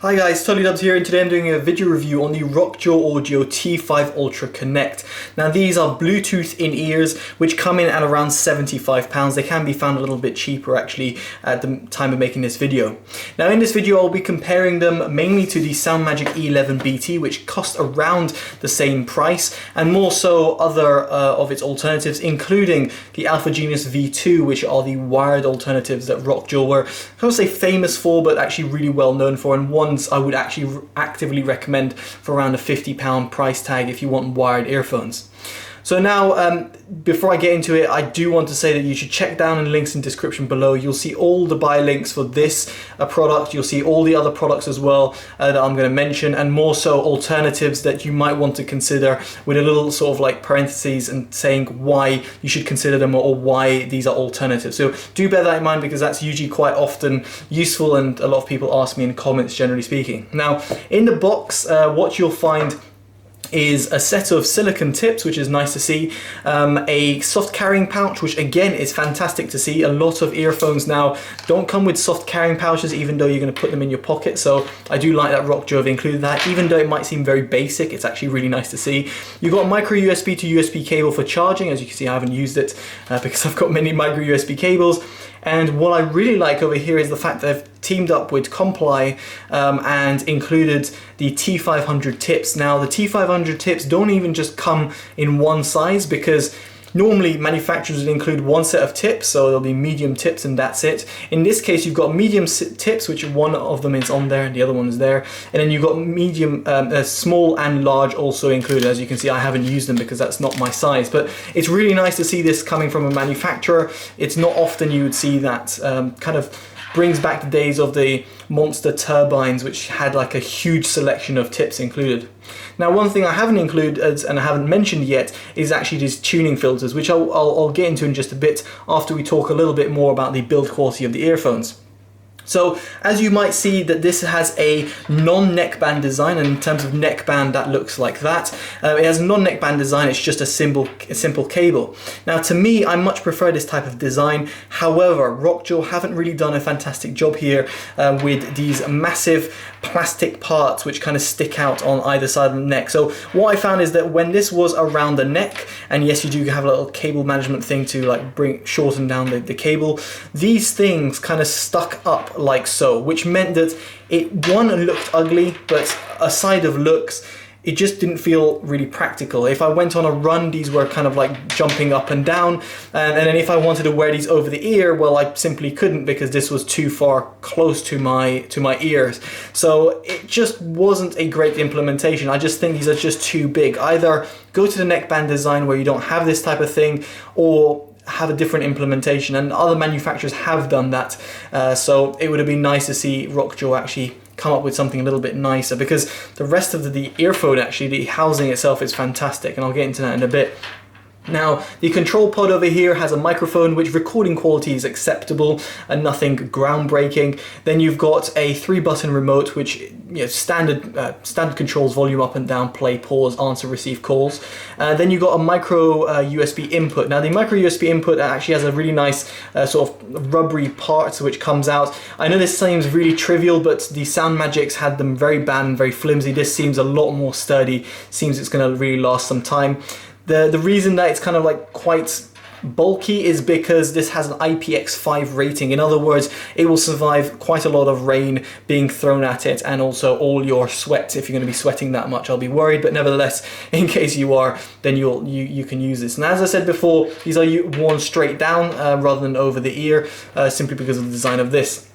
Hi guys, TotallyDubbed here, and today I'm doing a video review on the Rockjaw Audio T5 Ultra Connect. Now these are Bluetooth in-ears which come in at around £75. They can be found a little bit cheaper actually at the time of making this video. Now in this video I'll be comparing them mainly to the SoundMagic E11 BT, which cost around the same price, and more so other of its alternatives, including the Alfa Genus V2, which are the wired alternatives that Rockjaw were, I would say, famous for, but actually really well known for, and one I would actually actively recommend for around a £50 price tag if you want wired earphones. So now, before I get into it, I do want to say that you should check down in links in the description below. You'll see all the buy links for this product. You'll see all the other products as well that I'm going to mention, and more so alternatives that you might want to consider, with a little sort of like parentheses and saying why you should consider them or why these are alternatives. So do bear that in mind, because that's usually quite often useful, and a lot of people ask me in comments, generally speaking. Now in the box, what you'll find is a set of silicone tips, which is nice to see, a soft carrying pouch, which again is fantastic to see. A lot of earphones now don't come with soft carrying pouches, even though you're going to put them in your pocket, so I do like that Rockjaw have included that. Even though it might seem very basic, it's actually really nice to see. You've got a micro USB to USB cable for charging. As you can see, I haven't used it because I've got many micro USB cables. And what I really like over here is the fact that they've teamed up with Comply and included the T500 tips. Now the T500 tips don't even just come in one size, because normally manufacturers would include one set of tips, so there'll be medium tips and that's it. In this case you've got medium tips, which one of them is on there and the other one is there, and then you've got medium, small and large also included. As you can see, I haven't used them because that's not my size, but it's really nice to see this coming from a manufacturer. It's not often you would see that. Kind of brings back the days of the monster turbines, which had like a huge selection of tips included. Now one thing I haven't included and I haven't mentioned yet is actually these tuning filters, which I'll get into in just a bit after we talk a little bit more about the build quality of the earphones. So as you might see, that this has a non-neckband design, and in terms of neckband that looks like that. It has a non-neckband design, it's just a simple cable. Now to me, I much prefer this type of design. However, Rockjaw haven't really done a fantastic job here with these massive plastic parts which kind of stick out on either side of the neck. So what I found is that when this was around the neck, and yes, you do have a little cable management thing to like shorten down the cable, these things kind of stuck up like so, which meant that it looked ugly, but aside of looks, it just didn't feel really practical. If I went on a run, these were kind of like jumping up and down, and then if I wanted to wear these over the ear, well, I simply couldn't, because this was too far close to my ears. So it just wasn't a great implementation. I just think these are just too big. Either go to the neckband design where you don't have this type of thing, or have a different implementation, and other manufacturers have done that. So it would have been nice to see Rockjaw actually come up with something a little bit nicer, because the rest of the earphone, actually the housing itself, is fantastic, and I'll get into that in a bit. Now the control pod over here has a microphone, which recording quality is acceptable and nothing groundbreaking. Then you've got a 3-button remote, which, you know, standard controls: volume up and down, play, pause, answer, receive calls. Then you've got a micro USB input. Now the micro USB input actually has a really nice sort of rubbery part which comes out. I know this seems really trivial, but the SoundMagics had them very bad and very flimsy. This seems a lot more sturdy. Seems it's going to really last some time. The reason that it's kind of like quite bulky is because this has an IPX5 rating. In other words, it will survive quite a lot of rain being thrown at it, and also all your sweat. If you're going to be sweating that much, I'll be worried, but nevertheless, in case you are, then you can use this. And as I said before, these are worn straight down rather than over the ear, simply because of the design of this.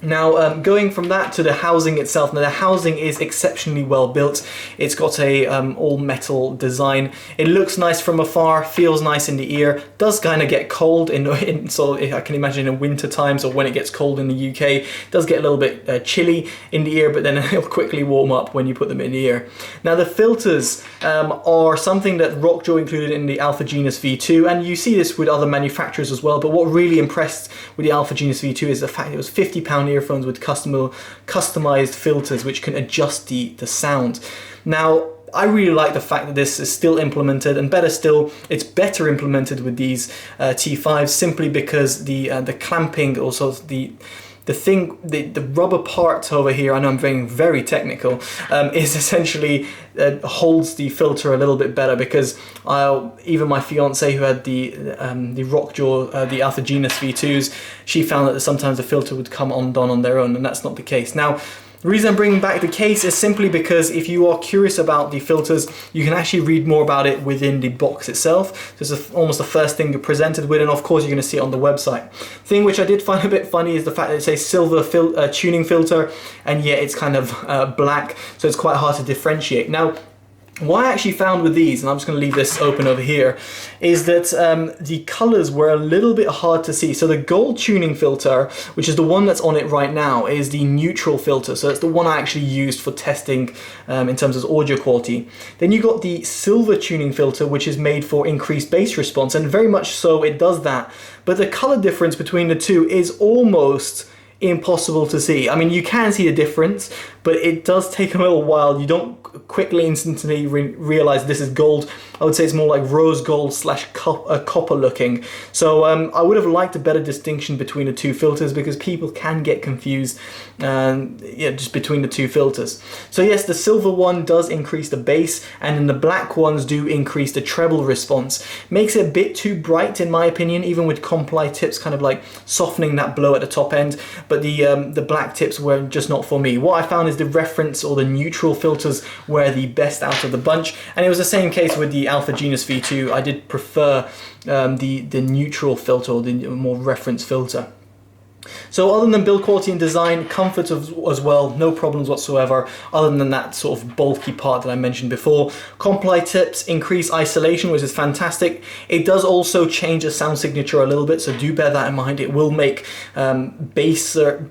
Now going from that to the housing itself. Now the housing is exceptionally well built. It's got a all metal design. It looks nice from afar, feels nice in the ear, does kind of get cold so I can imagine in winter times, or when it gets cold in the UK, it does get a little bit chilly in the ear, but then it'll quickly warm up when you put them in the ear. Now the filters are something that Rockjaw included in the Alfa Genus V2, and you see this with other manufacturers as well, but what really impressed with the Alfa Genus V2 is the fact it was £50 earphones with customized filters which can adjust the sound. Now I really like the fact that this is still implemented, and better still, it's better implemented with these T5s, simply because the clamping, also the the rubber part over here, I know I'm being very technical, is essentially holds the filter a little bit better, because even my fiance, who had the Rockjaw, the Alfa Genus V2s, she found that sometimes the filter would come undone on their own, and that's not the case. Now, the reason I'm bringing back the case is simply because if you are curious about the filters, you can actually read more about it within the box itself. This is almost the first thing you're presented with, and of course you're going to see it on the website. Thing which I did find a bit funny is the fact that it says silver tuning filter, and yet it's kind of black, so it's quite hard to differentiate. Now, what I actually found with these, and I'm just going to leave this open over here, is that the colors were a little bit hard to see. So the gold tuning filter, which is the one that's on it right now, is the neutral filter. So it's the one I actually used for testing in terms of audio quality. Then you got the silver tuning filter, which is made for increased bass response, and very much so it does that. But the color difference between the two is almost impossible to see. I mean, you can see the difference, but it does take a little while. You don't quickly, instantly realize this is gold. I would say it's more like rose gold / copper looking. So I would have liked a better distinction between the two filters, because people can get confused just between the two filters. So yes, the silver one does increase the bass, and then the black ones do increase the treble response. Makes it a bit too bright in my opinion, even with comply tips kind of like softening that blow at the top end, but the black tips were just not for me. What I found is the reference or the neutral filters were the best out of the bunch, and it was the same case with the Alfa Genus V2. I did prefer the neutral filter, or the more reference filter. So other than build quality and design, comfort as well, no problems whatsoever, other than that sort of bulky part that I mentioned before. Comply tips increase isolation, which is fantastic. It does also change the sound signature a little bit, so do bear that in mind. It will make bassier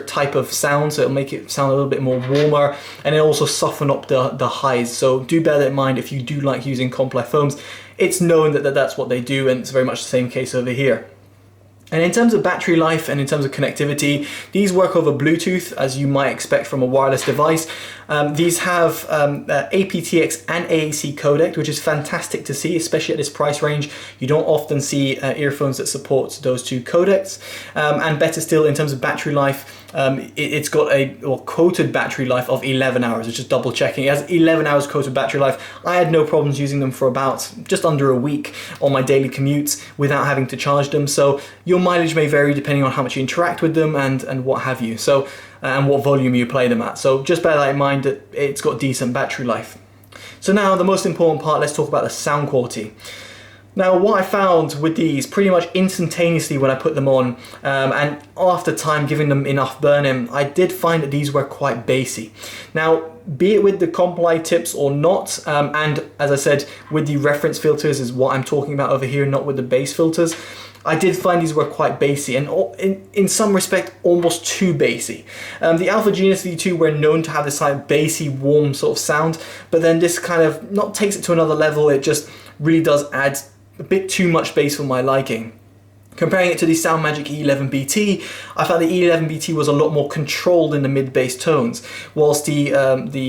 type of sound, so it'll make it sound a little bit more warmer, and it'll also soften up the highs. So do bear that in mind if you do like using comply foams. It's known that that's what they do, and it's very much the same case over here. And in terms of battery life and in terms of connectivity, these work over Bluetooth, as you might expect from a wireless device. These have aptX and AAC codec, which is fantastic to see, especially at this price range. You don't often see earphones that support those two codecs. And better still, in terms of battery life, it's got a quoted battery life of 11 hours, which is double checking. It has 11 hours quoted battery life. I had no problems using them for about just under a week on my daily commutes without having to charge them. So your mileage may vary depending on how much you interact with them and what have you. So and what volume you play them at. So just bear that in mind, that it's got decent battery life. So now the most important part, let's talk about the sound quality. Now what I found with these pretty much instantaneously when I put them on, and after time giving them enough burn-in, I did find that these were quite bassy. Now be it with the comply tips or not, and as I said, with the reference filters is what I'm talking about over here, not with the bass filters, I did find these were quite bassy, and in some respect almost too bassy. The Alfa Genus V2 were known to have this like bassy, warm sort of sound, but then this kind of not takes it to another level. It just really does add a bit too much bass for my liking. Comparing it to the SoundMagic E11 BT, I found the E11 BT was a lot more controlled in the mid-bass tones, whilst the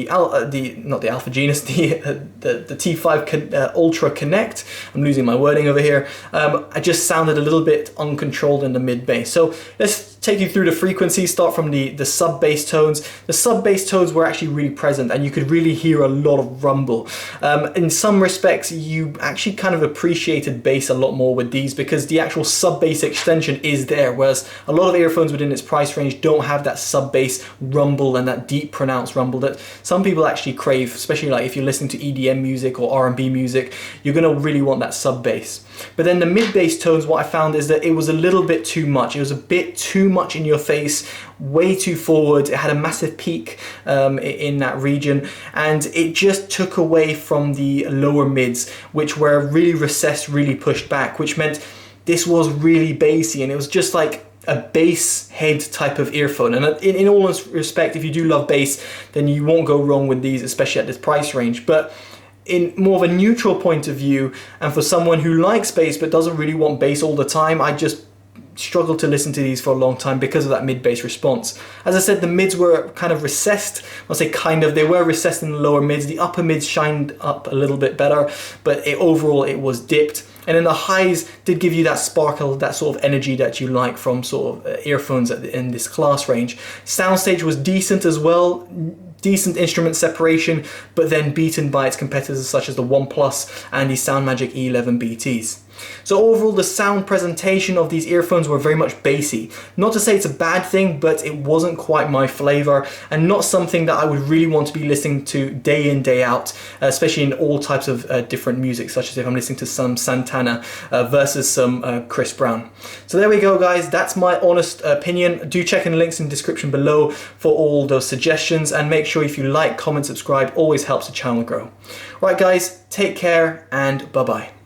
Alfa Genus, the T5 Ultra Connect, I'm losing my wording over here, I just sounded a little bit uncontrolled in the mid-bass. So let's take you through the frequencies, start from the sub-bass tones. The sub-bass tones were actually really present, and you could really hear a lot of rumble. In some respects, you actually kind of appreciated bass a lot more with these, because the actual sub-bass extension is there, whereas a lot of earphones within its price range don't have that sub-bass rumble and that deep pronounced rumble that some people actually crave, especially like if you're listening to EDM music or R&B music, you're gonna really want that sub-bass. But then the mid-bass tones, what I found is that it was a little bit too much. It was a bit too much in your face, way too forward. It had a massive peak in that region, and it just took away from the lower mids, which were really recessed, really pushed back, which meant this was really bassy, and it was just like a bass head type of earphone. And in all respect, if you do love bass, then you won't go wrong with these, especially at this price range. But in more of a neutral point of view, and for someone who likes bass but doesn't really want bass all the time, I just struggled to listen to these for a long time because of that mid-bass response. As I said, the mids were kind of recessed. I'll say kind of, they were recessed in the lower mids. The upper mids shined up a little bit better, but overall it was dipped. And then the highs did give you that sparkle, that sort of energy that you like from sort of earphones in this class range. Soundstage was decent as well, decent instrument separation, but then beaten by its competitors such as the OnePlus and the SoundMagic E11 BTs. So overall, the sound presentation of these earphones were very much bassy. Not to say it's a bad thing, but it wasn't quite my flavor and not something that I would really want to be listening to day in, day out, especially in all types of different music, such as if I'm listening to some Santana versus some Chris Brown. So there we go, guys. That's my honest opinion. Do check in the links in the description below for all those suggestions, and make sure if you like, comment, subscribe, always helps the channel grow. Right, guys, take care and bye-bye.